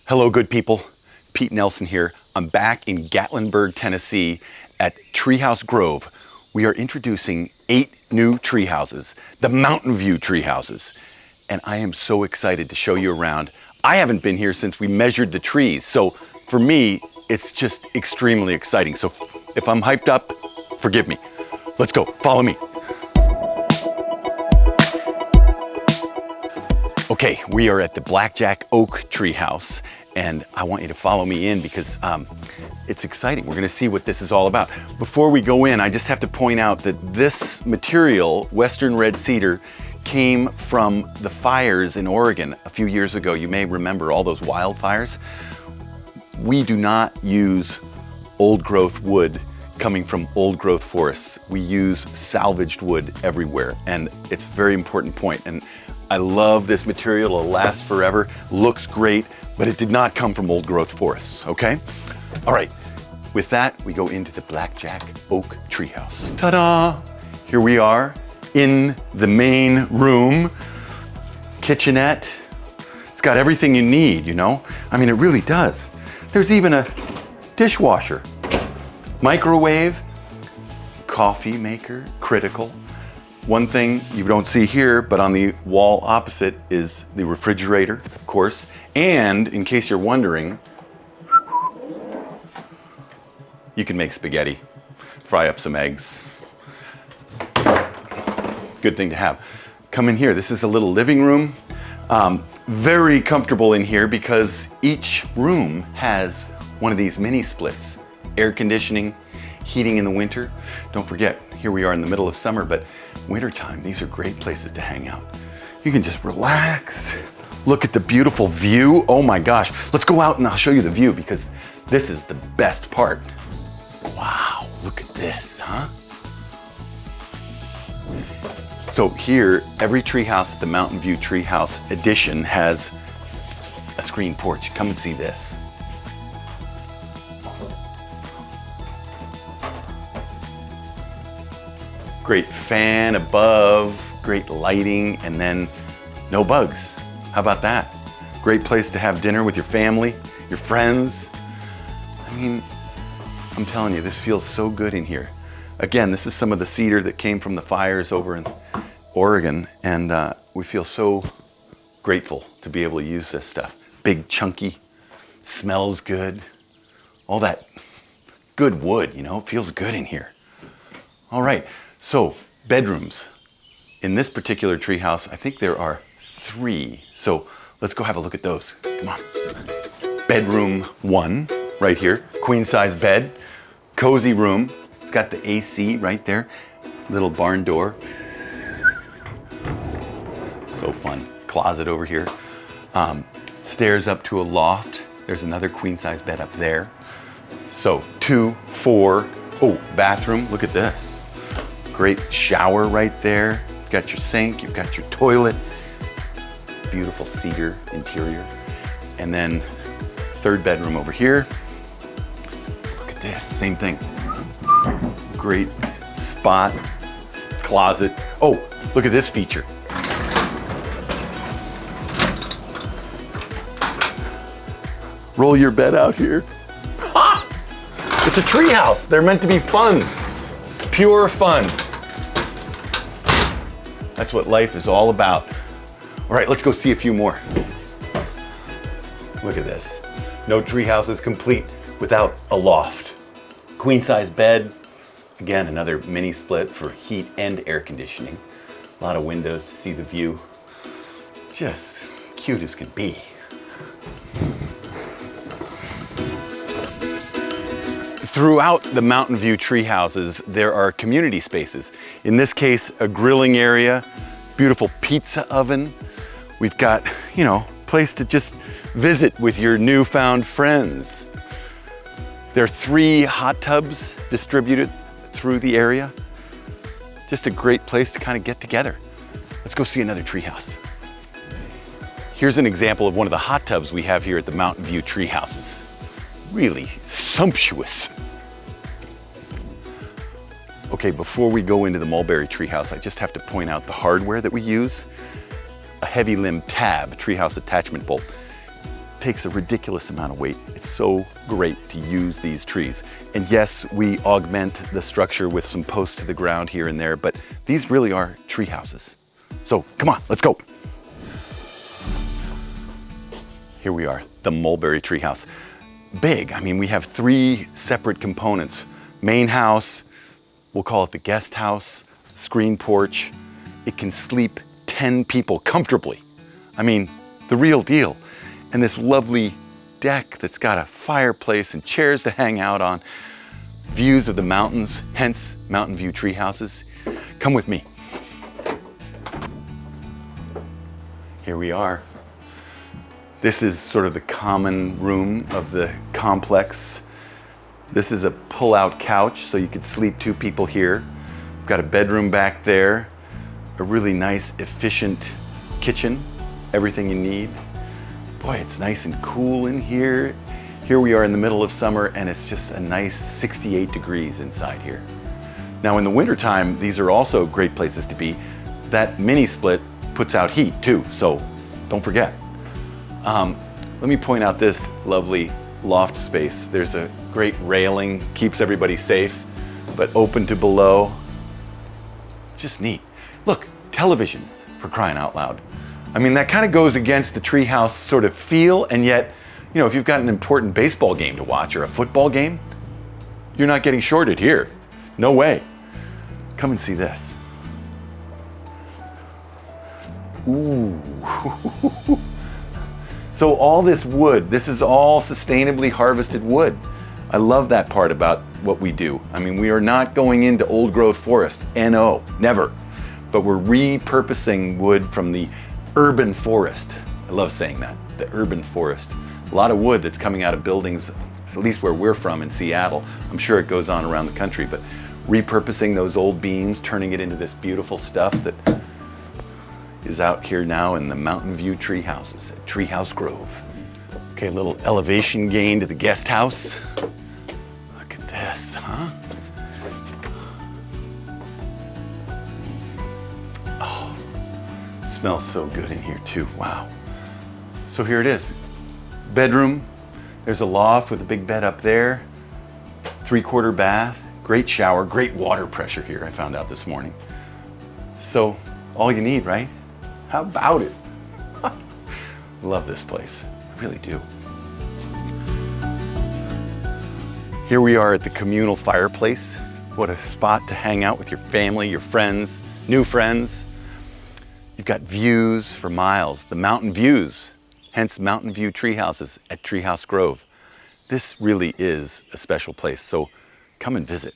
Hello, good people. Pete Nelson here. I'm back in Gatlinburg, Tennessee at Treehouse Grove. We are introducing 8 new tree houses, the Mountain View tree houses. And I am so excited to show you around. I haven't been here since we measured the trees. So for me, it's just extremely exciting. So if I'm hyped up, forgive me. Let's go, follow me. Okay, we are at the Blackjack Oak Treehouse, and I want you to follow me in because it's exciting. We're gonna see what this is all about. Before we go in, I just have to point out that this material, Western red cedar, came from the fires in Oregon a few years ago. You may remember all those wildfires. We do not use old growth wood coming from old growth forests. We use salvaged wood everywhere, and it's a very important point. And I love this material, it'll last forever, looks great, but it did not come from old growth forests, okay? All right, with that, we go into the Blackjack Oak Treehouse. Ta-da! Here we are in the main room, kitchenette. It's got everything you need, you know? I mean, it really does. There's even a dishwasher, microwave, coffee maker, critical. One thing you don't see here, but on the wall opposite is the refrigerator, of course. And in case you're wondering, you can make spaghetti, fry up some eggs. Good thing to have. Come in here, this is a little living room. Very comfortable in here because each room has one of these mini splits. Air conditioning, heating in the winter. Don't forget, here we are in the middle of summer, but wintertime, these are great places to hang out. You can just relax, look at the beautiful view. Oh my gosh, let's go out and I'll show you the view because this is the best part. Wow, look at this, huh? So here, every treehouse at the Mountain View Treehouse Edition has a screen porch. Come and see this. Great fan above, great lighting, and then no bugs. How about that? Great place to have dinner with your family, your friends. I mean, I'm telling you, this feels so good in here. Again, this is some of the cedar that came from the fires over in Oregon, and we feel so grateful to be able to use this stuff. Big, chunky, smells good. All that good wood, you know, it feels good in here. All right. So, bedrooms. In this particular treehouse, I think there are 3. So, let's go have a look at those. Come on. Bedroom 1, right here. Queen size bed. Cozy room. It's got the AC right there. Little barn door. So fun. Closet over here. Stairs up to a loft. There's another queen size bed up there. So, 2, 4. Oh, bathroom. Look at this. Great shower right there. You've got your sink, you've got your toilet. Beautiful cedar interior. And then 3rd bedroom over here. Look at this, same thing. Great spot, closet. Oh, look at this feature. Roll your bed out here. Ha! It's a treehouse. They're meant to be fun. Pure fun. That's what life is all about. All right, let's go see a few more. Look at this. No treehouse is complete without a loft. Queen size bed. Again, another mini split for heat and air conditioning. A lot of windows to see the view. Just cute as can be. Throughout the Mountain View tree houses, there are community spaces. In this case, a grilling area, beautiful pizza oven. We've got, you know, place to just visit with your newfound friends. There are 3 hot tubs distributed through the area. Just a great place to kind of get together. Let's go see another tree house. Here's an example of one of the hot tubs we have here at the Mountain View tree houses. Really sumptuous. Okay, before we go into the mulberry treehouse, I just have to point out the hardware that we use. A heavy limb tab, treehouse attachment bolt. takes a ridiculous amount of weight. It's so great to use these trees. And yes, we augment the structure with some posts to the ground here and there, but these really are tree houses. So come on, let's go. Here we are, the Mulberry Treehouse. Big, I mean, we have 3 separate components. Main house, we'll call it the guest house, screen porch. It can sleep 10 people comfortably. I mean, the real deal. And this lovely deck that's got a fireplace and chairs to hang out on. Views of the mountains, hence Mountain View Treehouses. Come with me. Here we are. This is sort of the common room of the complex. This is a pull-out couch, so you could sleep 2 people here. We've got a bedroom back there, a really nice, efficient kitchen, everything you need. Boy, it's nice and cool in here. Here we are in the middle of summer, and it's just a nice 68 degrees inside here. Now in the wintertime, these are also great places to be. That mini split puts out heat too, so don't forget. Let me point out this lovely loft space. There's a great railing, keeps everybody safe, but open to below. Just neat. Look, televisions, for crying out loud. I mean, that kind of goes against the treehouse sort of feel, and yet, you know, if you've got an important baseball game to watch or a football game, you're not getting shorted here. No way. Come and see this. Ooh. So all this wood, this is all sustainably harvested wood. I love that part about what we do. I mean, we are not going into old growth forest, NO, never. But we're repurposing wood from the urban forest. I love saying that, the urban forest. A lot of wood that's coming out of buildings, at least where we're from in Seattle. I'm sure it goes on around the country, but repurposing those old beams, turning it into this beautiful stuff that is out here now in the Mountain View Treehouses at Treehouse Grove. Okay, a little elevation gain to the guest house. Look at this, huh? Oh, smells so good in here too, wow. So here it is, bedroom. There's a loft with a big bed up there, 3/4 bath, great shower, great water pressure here, I found out this morning. So all you need, right? How about it? Love this place, I really do. Here we are at the communal fireplace. What a spot to hang out with your family, your friends, new friends. You've got views for miles, the mountain views, hence Mountain View Treehouses at Treehouse Grove. This really is a special place, so come and visit.